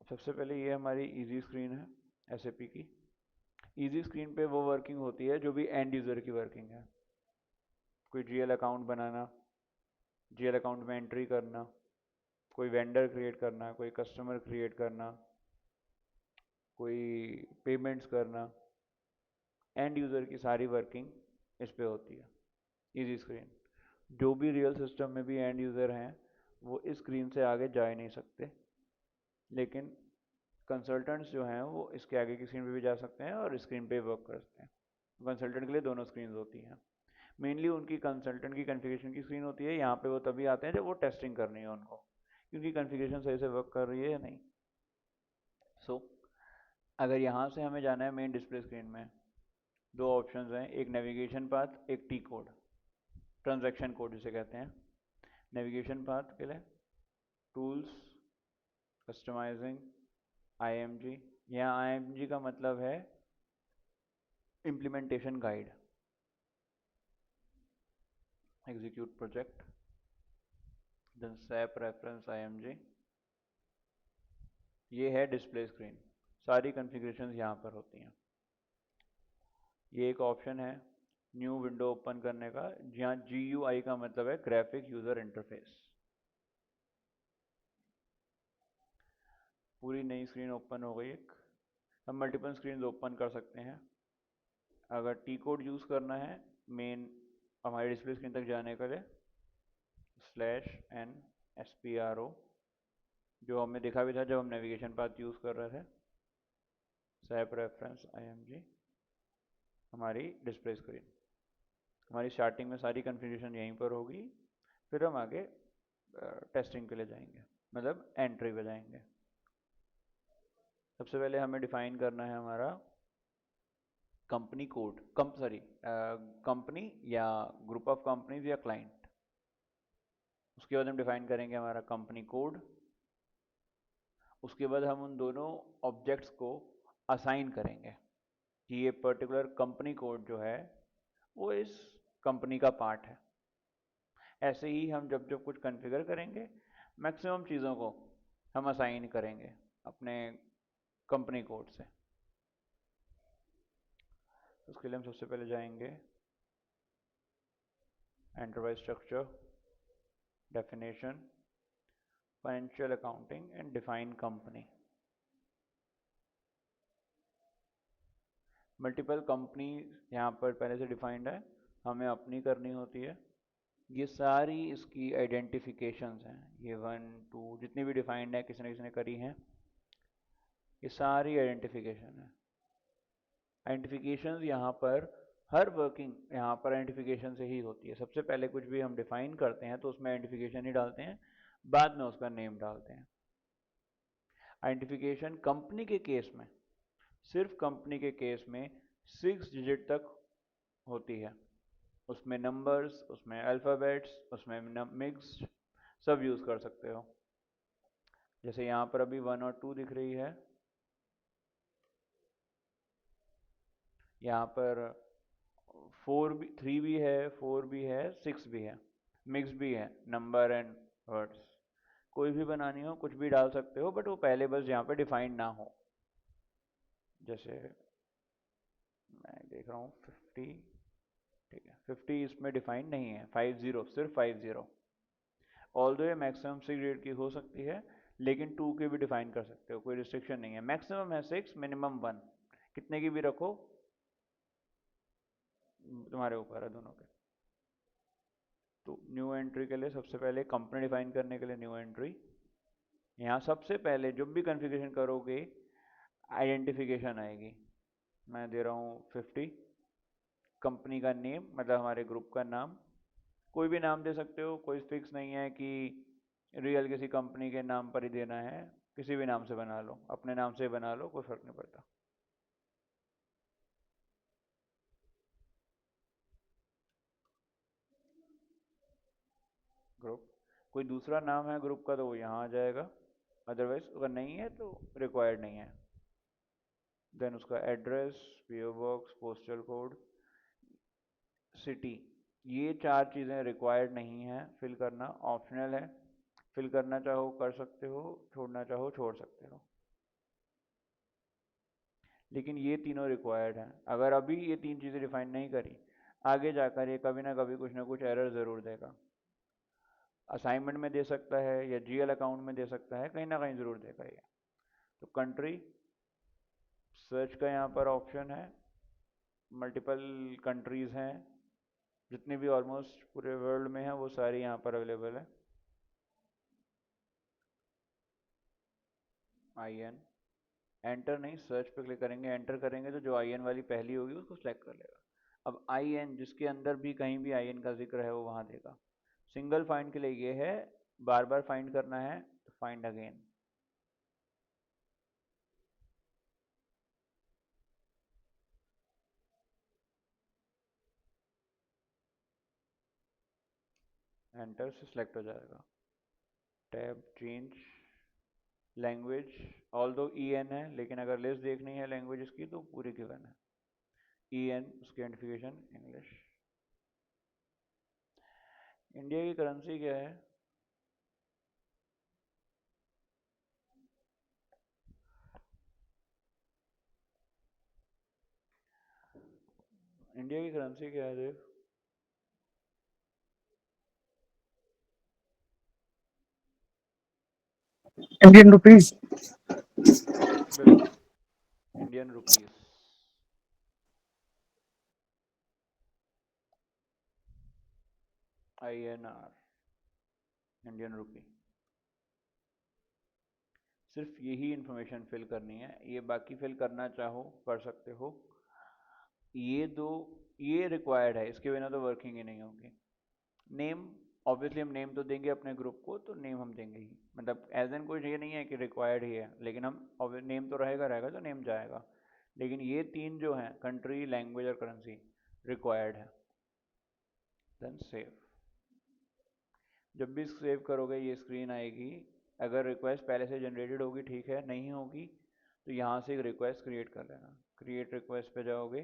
सबसे पहले ये हमारी इजी स्क्रीन है एसएपी की। इजी स्क्रीन पे वो वर्किंग होती है जो भी एंड यूज़र की वर्किंग है। कोई जीएल अकाउंट बनाना, जीएल अकाउंट में एंट्री करना, कोई वेंडर क्रिएट करना, कोई कस्टमर क्रिएट करना, कोई पेमेंट्स करना, एंड यूज़र की सारी वर्किंग इस पे होती है इजी स्क्रीन। जो भी रियल सिस्टम में भी एंड यूज़र हैं वो इस स्क्रीन से आगे जा ही नहीं सकते, लेकिन कंसल्टेंट्स जो हैं वो इसके आगे की स्क्रीन पे भी जा सकते हैं और स्क्रीन पे वर्क कर सकते हैं। कंसल्टेंट के लिए दोनों स्क्रीन होती हैं। मेनली उनकी कंसल्टेंट की कॉन्फ़िगरेशन की स्क्रीन होती है, यहाँ पे वो तभी आते हैं जब वो टेस्टिंग करनी है उनको, क्योंकि कॉन्फ़िगरेशन सही से वर्क कर रही है या नहीं। सो अगर यहाँ से हमें जाना है मेन डिस्प्ले स्क्रीन में, दो ऑप्शंस हैं, एक नेविगेशन पाथ, एक टी कोड, ट्रांजैक्शन कोड जिसे कहते हैं। नेविगेशन पाथ के लिए टूल्स, कस्टमाइजिंग, आईएमजी। यहाँ आईएमजी का मतलब है implementation guide, execute project, then SAP reference IMG. ये है डिस्प्ले स्क्रीन, सारी कॉन्फ़िगरेशंस यहाँ पर होती हैं। ये एक ऑप्शन है न्यू विंडो ओपन करने का, जहाँ GUI का मतलब है ग्राफिक यूजर इंटरफेस। पूरी नई स्क्रीन ओपन हो गई एक। हम मल्टीपल स्क्रीन ओपन कर सकते हैं। अगर टी कोड यूज़ करना है मेन हमारी डिस्प्ले स्क्रीन तक जाने के लिए, /n/spro, जो हमें दिखा भी था जब हम नेविगेशन पाथ यूज़ कर रहे थे, सैप रेफरेंस IMG, हमारी डिस्प्ले स्क्रीन। हमारी स्टार्टिंग में सारी कन्फिग्रेशन यहीं पर होगी, फिर हम आगे टेस्टिंग के लिए जाएंगे, मतलब एंट्री पे जाएंगे। सबसे पहले हमें डिफाइन करना है हमारा कंपनी कोड, कंपनी या ग्रुप ऑफ कंपनीज या क्लाइंट। उसके बाद हम डिफाइन करेंगे हमारा कंपनी कोड। उसके बाद हम उन दोनों ऑब्जेक्ट्स को असाइन करेंगे कि ये पर्टिकुलर कंपनी कोड जो है वो इस कंपनी का पार्ट है। ऐसे ही हम जब जब कुछ कॉन्फ़िगर करेंगे, मैक्सिमम चीज़ों को हम असाइन करेंगे अपने कंपनी कोड से। उसके लिए हम सबसे पहले जाएंगे enterprise structure, definition, financial accounting and define company. Multiple company यहाँ पर पहले से डिफाइंड है, हमें अपनी करनी होती है। ये सारी इसकी आइडेंटिफिकेशंस हैं, ये 1 2 जितनी भी डिफाइंड है किसी ने करी हैं, ये सारी आइडेंटिफिकेशन है। आइडेंटिफिकेशंस यहाँ पर हर वर्किंग यहाँ पर आइडेंटिफिकेशन से ही होती है। सबसे पहले कुछ भी हम डिफाइन करते हैं तो उसमें आइडेंटिफिकेशन ही डालते हैं, बाद में उसका नेम डालते हैं। आइडेंटिफिकेशन कंपनी के केस में, सिर्फ कंपनी के केस में 6 डिजिट तक होती है। उसमें नंबर्स, उसमें अल्फ़ाबेट्स, उसमें मिक्स्ड, सब यूज़ कर सकते हो। जैसे यहाँ पर अभी 1 और 2 दिख रही है, यहाँ पर 3 भी है, 4 भी है, 6 भी है, मिक्स भी है, नंबर एंड वर्ड्स। कोई भी बनानी हो कुछ भी डाल सकते हो, बट वो पहले बस यहाँ पे डिफाइन ना हो। जैसे मैं देख रहा हूँ 50, ठीक है, 50 इसमें डिफाइन नहीं है, 50 सिर्फ 50। ऑल दो ये मैक्सिमम 6 डिजिट की हो सकती है, लेकिन 2 की भी डिफाइन कर सकते हो, कोई रिस्ट्रिक्शन नहीं है। मैक्सिमम है 6, मिनिमम 1, कितने की भी रखो, तुम्हारे ऊपर है दोनों के। तो न्यू एंट्री के लिए सबसे पहले कंपनी डिफाइन करने के लिए न्यू एंट्री, यहाँ सबसे पहले जब भी कॉन्फ़िगरेशन करोगे आइडेंटिफिकेशन आएगी। मैं दे रहा हूँ 50, कंपनी का नेम मतलब हमारे ग्रुप का नाम, कोई भी नाम दे सकते हो, कोई फिक्स नहीं है कि रियल किसी कंपनी के नाम पर ही देना है, किसी भी नाम से बना लो, अपने नाम से बना लो, कोई फर्क नहीं पड़ता। ग्रुप, कोई दूसरा नाम है ग्रुप का तो वो यहाँ आ जाएगा, अदरवाइज अगर नहीं है तो रिक्वायर्ड नहीं है। देन उसका address, PO box, postal code, city, ये 4 चीज़ें रिक्वायर्ड नहीं है फिल करना, ऑप्शनल है। फिल करना चाहो कर सकते हो, छोड़ना चाहो छोड़ सकते हो। लेकिन ये तीनों रिक्वायर्ड हैं। अगर अभी ये तीन चीज़ें डिफाइन नहीं करी, आगे जाकर ये कभी ना कुछ एरर ज़रूर देगा। असाइनमेंट में दे सकता है या जीएल अकाउंट में दे सकता है, कहीं ना कहीं ज़रूर देगा ये। तो कंट्री सर्च का यहाँ पर ऑप्शन है, मल्टीपल कंट्रीज़ हैं, जितने भी ऑलमोस्ट पूरे वर्ल्ड में हैं वो सारी यहाँ पर अवेलेबल है। आई एन, एंटर नहीं, सर्च पे क्लिक करेंगे, एंटर करेंगे तो जो आई एन वाली पहली होगी उसको सेलेक्ट कर लेगा। अब आई एन जिसके अंदर भी कहीं भी आई एन का जिक्र है वो वहाँ देगा। सिंगल फाइंड के लिए ये है, बार बार फाइंड करना है तो फाइंड अगेन। एंटर से सिलेक्ट हो जाएगा। टैब चेंज लैंग्वेज, ऑल दो ई एन है, लेकिन अगर लिस्ट देखनी है लैंग्वेज की तो पूरी गिवन है। ई एन उसकी आइडेंटिफिकेशन इंग्लिश। इंडिया की करेंसी क्या है? इंडिया की करेंसी क्या है देव? Indian rupees. बिल्कुल, Indian rupees. I N R, Indian rupee. सिर्फ यही इंफॉर्मेशन फिल करनी है, ये बाकी फिल करना चाहो कर सकते हो। ये दो, ये रिक्वायर्ड है, इसके बिना तो वर्किंग ही नहीं होगी। नेम, ऑब्वियसली हम नेम तो देंगे अपने ग्रुप को, तो नेम हम देंगे ही, मतलब एज एन कोई ये नहीं है कि रिक्वायर्ड ही है, लेकिन हम नेम तो रहेगा रहेगा तो नेम जाएगा। लेकिन ये तीन जो हैं, कंट्री लैंग्वेज और करेंसी, रिक्वायर्ड है। Then save. जब भी सेव करोगे ये स्क्रीन आएगी। अगर रिक्वेस्ट पहले से जनरेटेड होगी ठीक है, नहीं होगी तो यहाँ से एक रिक्वेस्ट क्रिएट कर लेना। क्रिएट रिक्वेस्ट पे जाओगे,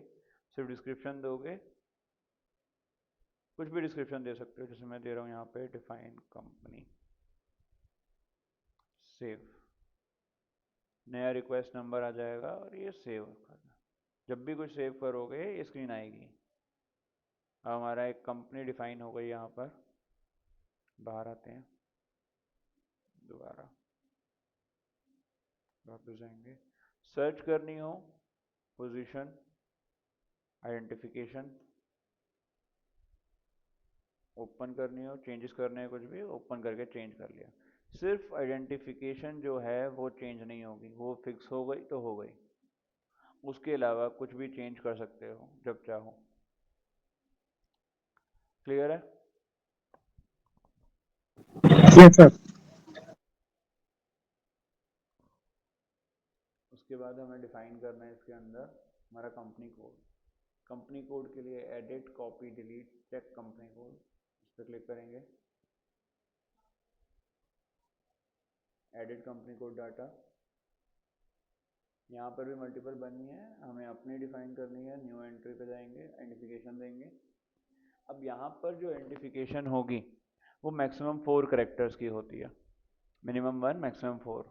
सिर्फ डिस्क्रिप्शन दोगे, कुछ भी डिस्क्रिप्शन दे सकते हो, जैसे मैं दे रहा हूँ यहाँ पे डिफाइन कंपनी। सेव, नया रिक्वेस्ट नंबर आ जाएगा और ये सेव करना। जब भी कुछ सेव करोगे ये स्क्रीन आएगी। अब हमारा एक कंपनी डिफाइन हो गई यहाँ पर। बाहर आते हैं, दोबारा वापस जाएंगे। सर्च करनी हो, पोजीशन, आइडेंटिफिकेशन, ओपन करनी हो, चेंजेस करने हैं कुछ भी, ओपन करके चेंज कर लिया। सिर्फ आइडेंटिफिकेशन जो है वो चेंज नहीं होगी, वो फिक्स हो गई तो हो गई। उसके अलावा कुछ भी चेंज कर सकते हो जब चाहो। क्लियर है? Yes sir. उसके बाद हमें डिफाइन करना है इसके अंदर हमारा कंपनी कोड। कंपनी कोड के लिए edit copy delete check company code, इस पर क्लिक करेंगे। एडिट कंपनी कोड डाटा, यहाँ पर भी मल्टीपल बननी है, हमें अपनी डिफाइन करनी है। न्यू एंट्री पे जाएंगे, आइडेंटिफिकेशन देंगे। अब यहाँ पर जो आइडेंटिफिकेशन होगी वो मैक्सिमम 4 करेक्टर्स की होती है, मिनिमम 1 मैक्सिमम 4।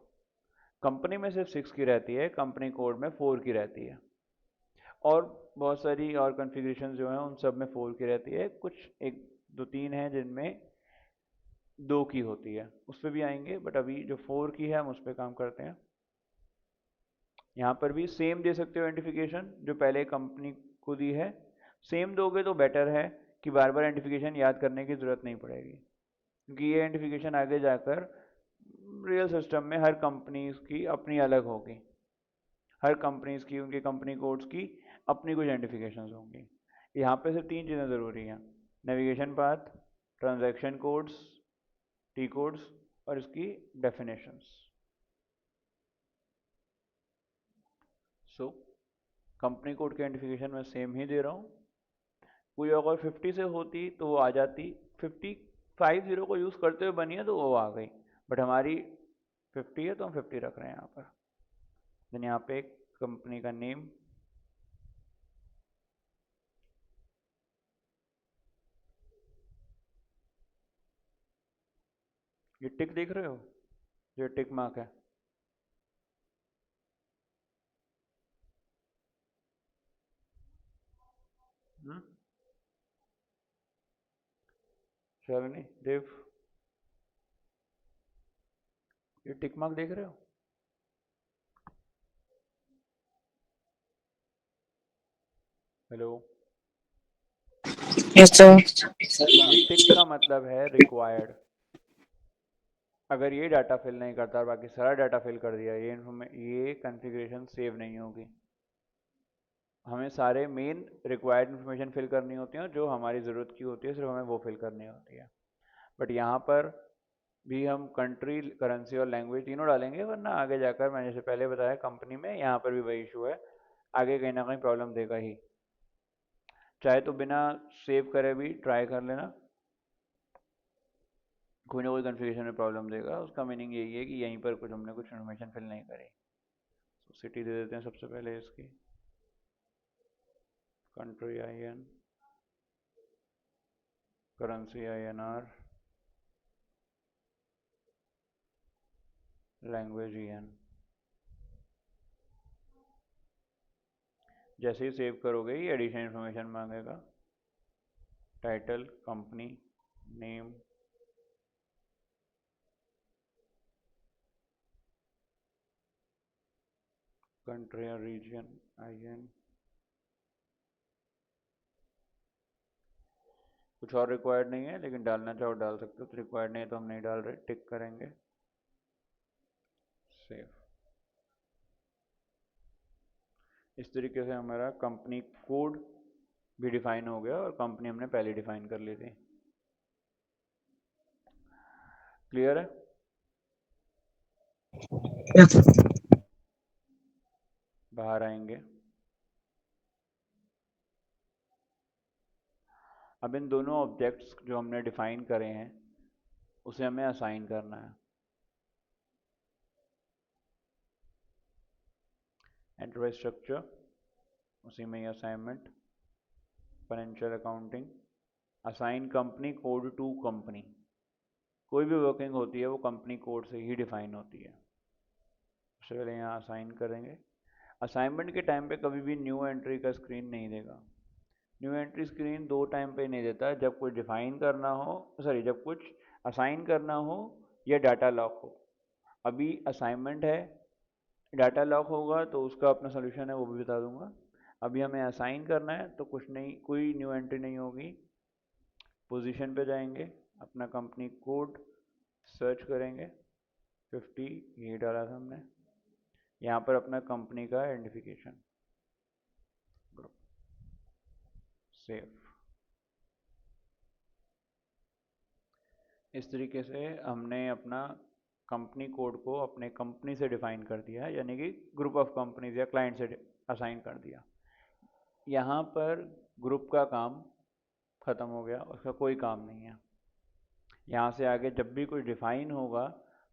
कंपनी में सिर्फ 6 की रहती है, कंपनी कोड में 4 की रहती है। और बहुत सारी और कॉन्फ़िगरेशन जो हैं उन सब में 4 की रहती है, कुछ एक दो तीन हैं जिनमें 2 की होती है, उस पर भी आएंगे, बट अभी जो 4 की है हम उस पर काम करते हैं। यहाँ पर भी सेम दे सकते हो आइडेंटिफिकेशन जो पहले कंपनी को दी है। सेम दोगे तो बेटर है कि बार बार आइडेंटिफिकेशन याद करने की ज़रूरत नहीं पड़ेगी, क्योंकि ये आइडेंटिफिकेशन आगे जाकर रियल सिस्टम में हर कंपनीज की अपनी अलग होगी। हर कंपनीज की, उनके कंपनी कोड्स की अपनी कुछ आइडेंटिफिकेशन होंगी। यहाँ पे सिर्फ 3 चीज़ें ज़रूरी हैं, navigation path, transaction codes, T codes, और इसकी डेफिनेशंस। सो कंपनी कोड की आइडेंटिफिकेशन मैं सेम ही दे रहा हूँ। कोई अगर 50 से होती तो वो आ जाती, 50 को यूज़ करते हुए बनी है तो वो आ गई, बट हमारी 50 है तो हम 50 रख रहे हैं यहाँ पर। देन यहाँ पे कंपनी का नेम, ये टिक देख रहे हो, जो टिक मार्क है, शालिनी देव, ये टिक मार्क देख रहे हो? Hello, Yes, sir. ये टिक का मतलब है रिक्वायर्ड। अगर ये डाटा फिल नहीं करता और बाकी सारा डाटा फिल कर दिया, ये कॉन्फ़िगरेशन सेव नहीं होगी। हमें सारे मेन रिक्वायर्ड इन्फॉर्मेशन फिल करनी होती है, जो हमारी ज़रूरत की होती है सिर्फ हमें वो फिल करनी होती है। बट यहाँ पर भी हम कंट्री, करेंसी और लैंग्वेज तीनों डालेंगे, वरना आगे जाकर मैंने जैसे पहले बताया कंपनी में यहाँ पर भी वही इशू है, आगे कहीं ना कहीं प्रॉब्लम देगा ही। चाहे तो बिना सेव करे भी ट्राई कर लेना, कोई ना कोई कन्फिग्रेशन में प्रॉब्लम देगा। उसका मीनिंग यही है कि यहीं पर हमने कुछ इन्फॉर्मेशन फिल नहीं करी। तो सिटी दे देते हैं सबसे पहले इसकी, country IN, currency INR, language EN। जैसे ही सेव करोगे ये एडिशनल इन्फॉर्मेशन मांगेगा, टाइटल, कंपनी नेम, कंट्री और रीजन IN। कुछ और रिक्वायर्ड नहीं है, लेकिन डालना चाहो डाल सकते हो, तो रिक्वायर्ड नहीं है तो हम नहीं डाल रहे, टिक करेंगे, सेव। इस तरीके से हमारा कंपनी कोड भी डिफाइन हो गया और कंपनी हमने पहले डिफाइन कर ली थी। क्लियर है? Yes, sir. बाहर आएंगे। अब इन दोनों ऑब्जेक्ट्स जो हमने डिफाइन करे हैं उसे हमें असाइन करना है। एंटरप्राइज स्ट्रक्चर, उसी में ही assignment, financial accounting, assign company code to company. कोई भी वर्किंग होती है वो कंपनी कोड से ही डिफाइन होती है। सबसे पहले यहाँ असाइन करेंगे। असाइनमेंट के टाइम पे कभी भी न्यू एंट्री का स्क्रीन नहीं देगा। न्यू एंट्री स्क्रीन दो टाइम पे नहीं देता, जब कुछ डिफाइन करना हो, सॉरी, जब कुछ असाइन करना हो या डाटा लॉक हो। अभी असाइनमेंट है, डाटा लॉक होगा तो उसका अपना सोल्यूशन है, वो भी बता दूंगा। अभी हमें असाइन करना है तो कुछ नहीं, कोई न्यू एंट्री नहीं होगी। पोजीशन पे जाएंगे, अपना कंपनी कोड सर्च करेंगे, 50 ये डाला था हमने। यहाँ पर अपना कंपनी का आइडेंटिफिकेशन, ग्रुप, सेव। इस तरीके से हमने अपना कंपनी कोड को अपने कंपनी से डिफाइन कर दिया है, यानी कि ग्रुप ऑफ कंपनीज या क्लाइंट से असाइन कर दिया। यहाँ पर ग्रुप का काम ख़त्म हो गया, उसका कोई काम नहीं है। यहाँ से आगे जब भी कुछ डिफाइन होगा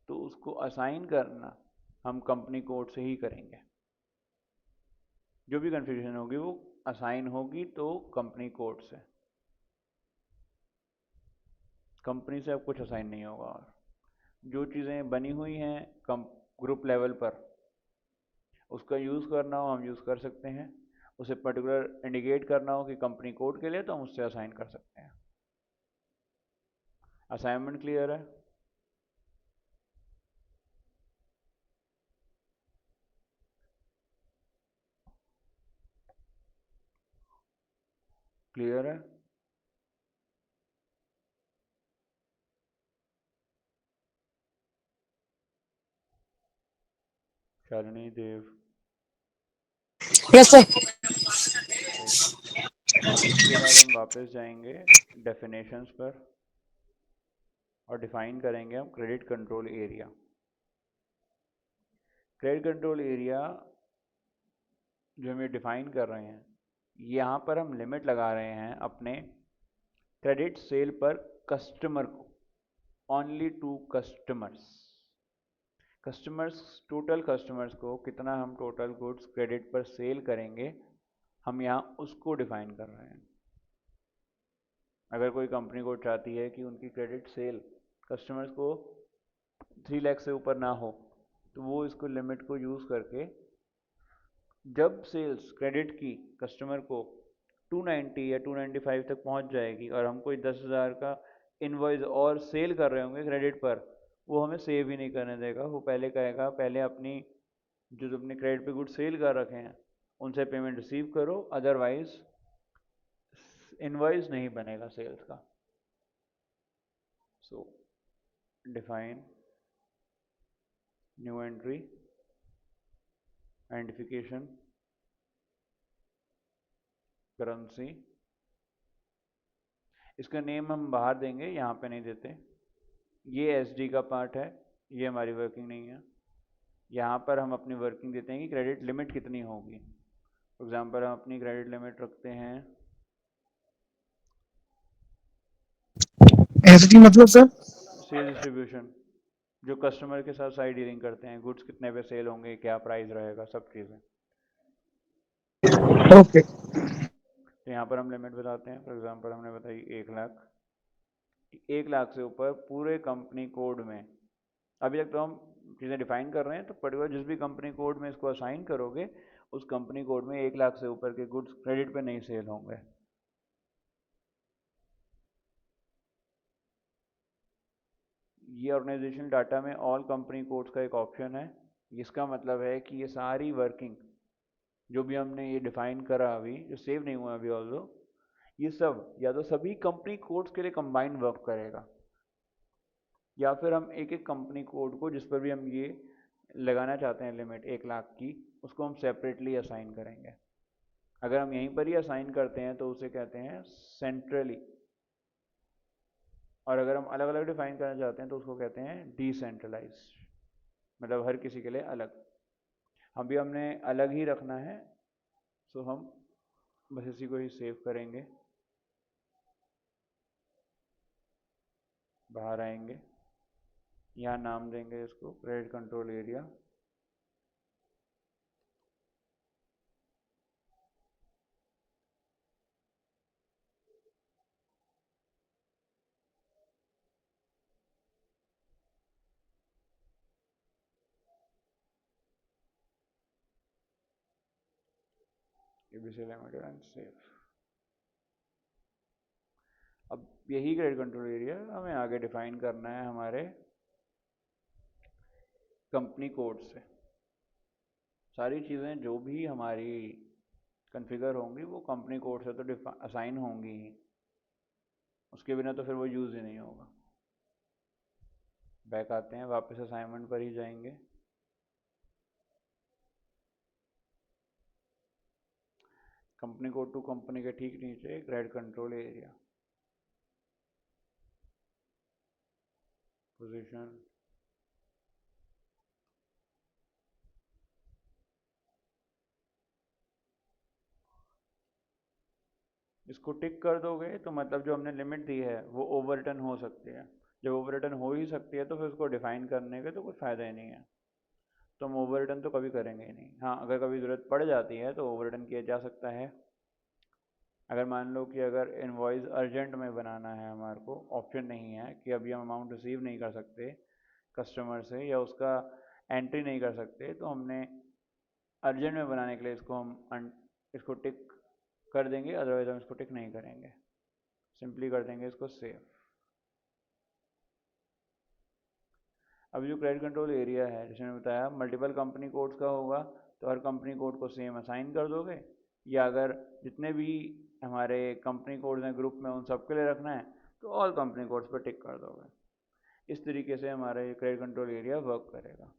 तो उसको असाइन करना हम कंपनी कोड से ही करेंगे। जो भी कन्फ्यूजन होगी वो असाइन होगी तो कंपनी कोड से, कंपनी से अब कुछ असाइन नहीं होगा। और जो चीज़ें बनी हुई हैं ग्रुप लेवल पर, उसका यूज़ करना हो हम यूज़ कर सकते हैं। उसे पर्टिकुलर इंडिकेट करना हो कि कंपनी कोड के लिए, तो हम उससे असाइन कर सकते हैं। असाइनमेंट क्लियर है? क्लियर है? शालिनी देव, Yes, sir. अब इसके बाद हम वापस जाएंगे डेफिनेशंस पर और डिफाइन करेंगे हम credit control area. Credit control area जो हम ये डिफाइन कर रहे हैं, यहाँ पर हम लिमिट लगा रहे हैं अपने क्रेडिट सेल पर कस्टमर को, only to customers. Customers, total customers को कितना हम टोटल गुड्स क्रेडिट पर सेल करेंगे, हम यहाँ उसको डिफाइन कर रहे हैं। अगर कोई कंपनी को चाहती है कि उनकी क्रेडिट सेल कस्टमर्स को 3 लाख से ऊपर ना हो, तो वो इसको लिमिट को यूज़ करके जब सेल्स क्रेडिट की कस्टमर को 290 या 295 तक पहुंच जाएगी और हम कोई 10,000 का इनवॉइस और सेल कर रहे होंगे क्रेडिट पर, वो हमें सेव ही नहीं करने देगा। वो पहले कहेगा पहले अपनी जो तुमने क्रेडिट पे गुड सेल कर रखे हैं उनसे पेमेंट रिसीव करो, अदरवाइज इनवॉइस नहीं बनेगा सेल्स का। सो define new entry, identification, currency. इसका नेम हम बाहर देंगे, यहाँ पे नहीं देते। ये एसडी का पार्ट है, ये हमारी वर्किंग नहीं है। यहाँ पर हम अपनी वर्किंग देते हैं कि क्रेडिट लिमिट कितनी होगी। फॉर एग्जांपल हम अपनी क्रेडिट लिमिट रखते हैं एसडी मतलब सर? सेल डिस्ट्रीब्यूशन, जो कस्टमर के साथ साइड डीलिंग करते हैं, गुड्स कितने पे सेल होंगे, क्या प्राइस रहेगा, सब चीज़ें। ओके। तो यहाँ पर हम लिमिट बताते हैं। फॉर एग्जांपल हमने बताई 1 लाख। 1 लाख से ऊपर पूरे कंपनी कोड में, अभी तक तो हम चीज़ें डिफाइन कर रहे हैं, तो पर्टिकुलर जिस भी कंपनी कोड में इसको असाइन करोगे उस कंपनी कोड में 1 लाख से ऊपर के गुड्स क्रेडिट पे नहीं सेल होंगे। ये ऑर्गेनाइजेशनल डाटा में ऑल कंपनी कोड्स का एक ऑप्शन है। इसका मतलब है कि ये सारी वर्किंग जो भी हमने ये डिफाइन करा अभी, जो सेव नहीं हुआ अभी ऑल्दो, ये सब या तो सभी कंपनी कोड्स के लिए कंबाइंड वर्क करेगा, या फिर हम एक एक कंपनी कोड को जिस पर भी हम ये लगाना चाहते हैं लिमिट 1 लाख की, उसको हम सेपरेटली असाइन करेंगे। अगर हम यहीं पर ही असाइन करते हैं तो उसे कहते हैं सेंट्रली, और अगर हम अलग अलग डिफाइन करना चाहते हैं तो उसको कहते हैं डिसेंट्रलाइज, मतलब हर किसी के लिए अलग। हम भी हमने अलग ही रखना है, सो हम बस इसी को ही सेव करेंगे। बाहर आएंगे, यहाँ नाम देंगे इसको credit control area. ABC limited and save. अब यही क्रेडिट कंट्रोल एरिया हमें आगे डिफाइन करना है हमारे कंपनी कोड से। सारी चीज़ें जो भी हमारी कॉन्फ़िगर होंगी वो कंपनी कोड से तो असाइन होंगी ही, उसके बिना तो फिर वो यूज़ ही नहीं होगा। बैक आते हैं, वापस असाइनमेंट पर ही जाएंगे। कंपनी कोड टू कंपनी के ठीक नीचे क्रेडिट कंट्रोल एरिया, पोजीशन, इसको टिक कर दोगे तो मतलब जो हमने लिमिट दी है वो ओवरटर्न हो सकती है। जब ओवरटर्न हो ही सकती है तो फिर उसको डिफाइन करने के तो कुछ फ़ायदा ही नहीं है, तो हम ओवरटर्न तो कभी करेंगे ही नहीं। हाँ, अगर कभी ज़रूरत पड़ जाती है तो ओवरटर्न किया जा सकता है। अगर मान लो कि अगर इनवॉइस अर्जेंट में बनाना है, हमारे को ऑप्शन नहीं है कि अभी हम अमाउंट रिसीव नहीं कर सकते कस्टमर से या उसका एंट्री नहीं कर सकते, तो हमने अर्जेंट में बनाने के लिए इसको टिक कर देंगे, अदरवाइज हम इसको टिक नहीं करेंगे, सिंपली कर देंगे इसको सेव। अभी जो क्रेडिट कंट्रोल एरिया है, जैसे मैंने बताया, मल्टीपल कंपनी कोड्स का होगा तो हर कंपनी कोड को सेम असाइन कर दोगे, या अगर जितने भी हमारे कंपनी कोड्स हैं ग्रुप में उन सबके लिए रखना है तो ऑल कंपनी कोड्स पर टिक कर दोगे। इस तरीके से हमारा ये क्रेडिट कंट्रोल एरिया वर्क करेगा।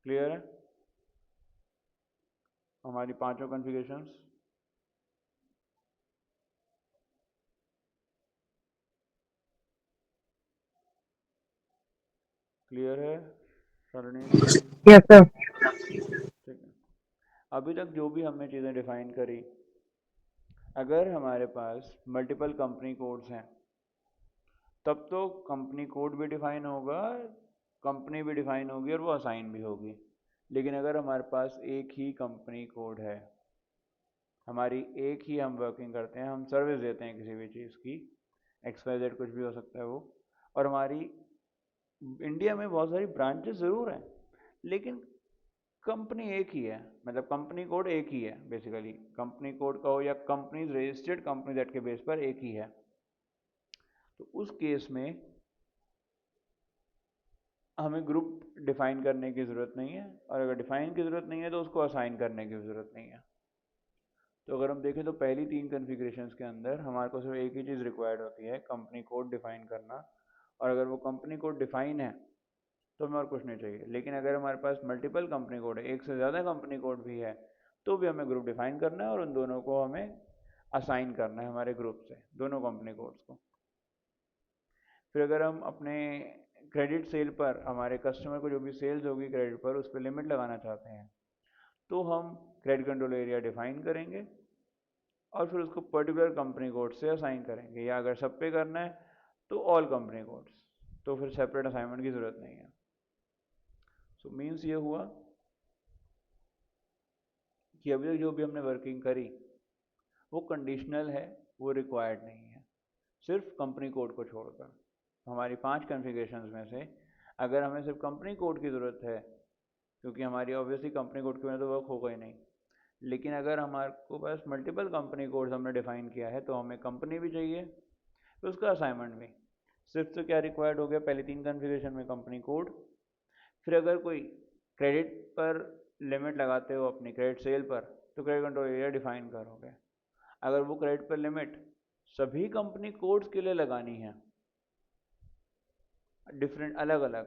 क्लियर है हमारी पांचों कॉन्फ़िगरेशंस? क्लियर है सरणी जी? Yes sir. ठीक है। अभी तक जो भी हमने चीज़ें डिफाइन करी, अगर हमारे पास मल्टीपल कंपनी कोड्स हैं तब तो कंपनी कोड भी डिफाइन होगा, कंपनी भी डिफाइन होगी और वो असाइन भी होगी। लेकिन अगर हमारे पास एक ही कंपनी कोड है, हमारी एक ही हम वर्किंग करते हैं, हम सर्विस देते हैं किसी भी चीज़ की, XYZ कुछ भी हो सकता है वो, और हमारी इंडिया में बहुत सारी ब्रांचेस ज़रूर हैं लेकिन कंपनी एक ही है, मतलब कंपनी कोड एक ही है, बेसिकली कंपनी कोड का हो या कंपनीज रजिस्टर्ड कंपनी एक्ट के बेस पर एक ही है। तो उस केस में हमें ग्रुप डिफाइन करने की ज़रूरत नहीं है, और अगर डिफाइन की ज़रूरत नहीं है तो उसको असाइन करने की ज़रूरत नहीं है। तो अगर हम देखें तो पहली 3 कॉन्फ़िगरेशंस के अंदर हमारे को सिर्फ एक ही चीज़ रिक्वायर्ड होती है, कंपनी कोड डिफाइन करना, और अगर वो कंपनी कोड डिफाइन है तो हमें और कुछ नहीं चाहिए। लेकिन अगर हमारे पास मल्टीपल कंपनी कोड है, एक से ज़्यादा कंपनी कोड भी है, तो भी हमें ग्रुप डिफाइन करना है और उन दोनों को हमें असाइन करना है हमारे ग्रुप से, दोनों कंपनी कोड्स को। फिर अगर हम अपने क्रेडिट सेल पर हमारे कस्टमर को जो भी सेल्स होगी क्रेडिट पर, उस पर लिमिट लगाना चाहते हैं, तो हम क्रेडिट कंट्रोल एरिया डिफाइन करेंगे और फिर उसको पर्टिकुलर कंपनी कोड से असाइन करेंगे, या अगर सब पे करना है तो ऑल कंपनी कोड्स, तो फिर सेपरेट असाइनमेंट की ज़रूरत नहीं है। सो मीन्स ये हुआ कि अभी तक जो भी हमने वर्किंग करी वो कंडीशनल है, वो रिक्वायर्ड नहीं है, सिर्फ कंपनी कोड को छोड़कर। हमारी 5 कॉन्फ़िगरेशंस में से अगर हमें सिर्फ कंपनी कोड की ज़रूरत है, क्योंकि हमारी ऑब्वियसली कंपनी कोड के बिना तो वर्क होगा ही नहीं, लेकिन अगर हमारे को पास मल्टीपल कंपनी कोड्स हमने डिफाइन किया है तो हमें कंपनी भी चाहिए, तो उसका असाइनमेंट भी। सिर्फ तो क्या रिक्वायर्ड हो गया पहली 3 कॉन्फ़िगरेशन में, कंपनी कोड। फिर अगर कोई क्रेडिट पर लिमिट लगाते हो अपनी क्रेडिट सेल पर, तो क्रेडिट कंट्रोल एरिया डिफाइन करोगे। अगर वो क्रेडिट पर लिमिट सभी कंपनी कोड्स के लिए लगानी है, डिफरेंट अलग अलग,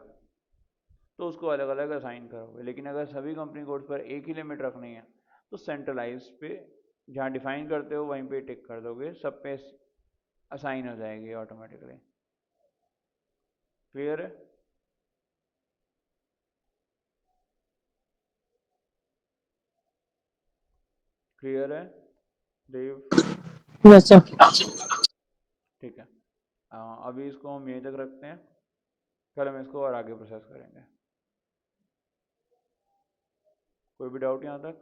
तो उसको अलग अलग असाइन करोगे। लेकिन अगर सभी कंपनी कोड्स पर एक ही लिमिट रखनी है तो सेंट्रलाइज पे जहाँ डिफाइन करते हो वहीं पे टिक कर दोगे, सब पे असाइन हो जाएगी ऑटोमेटिकली। क्लियर है? क्लियर है देव? Yes, sir. ठीक है। अभी इसको हम यहीं तक रखते हैं, कल हम इसको और आगे प्रोसेस करेंगे। कोई भी डाउट यहाँ तक?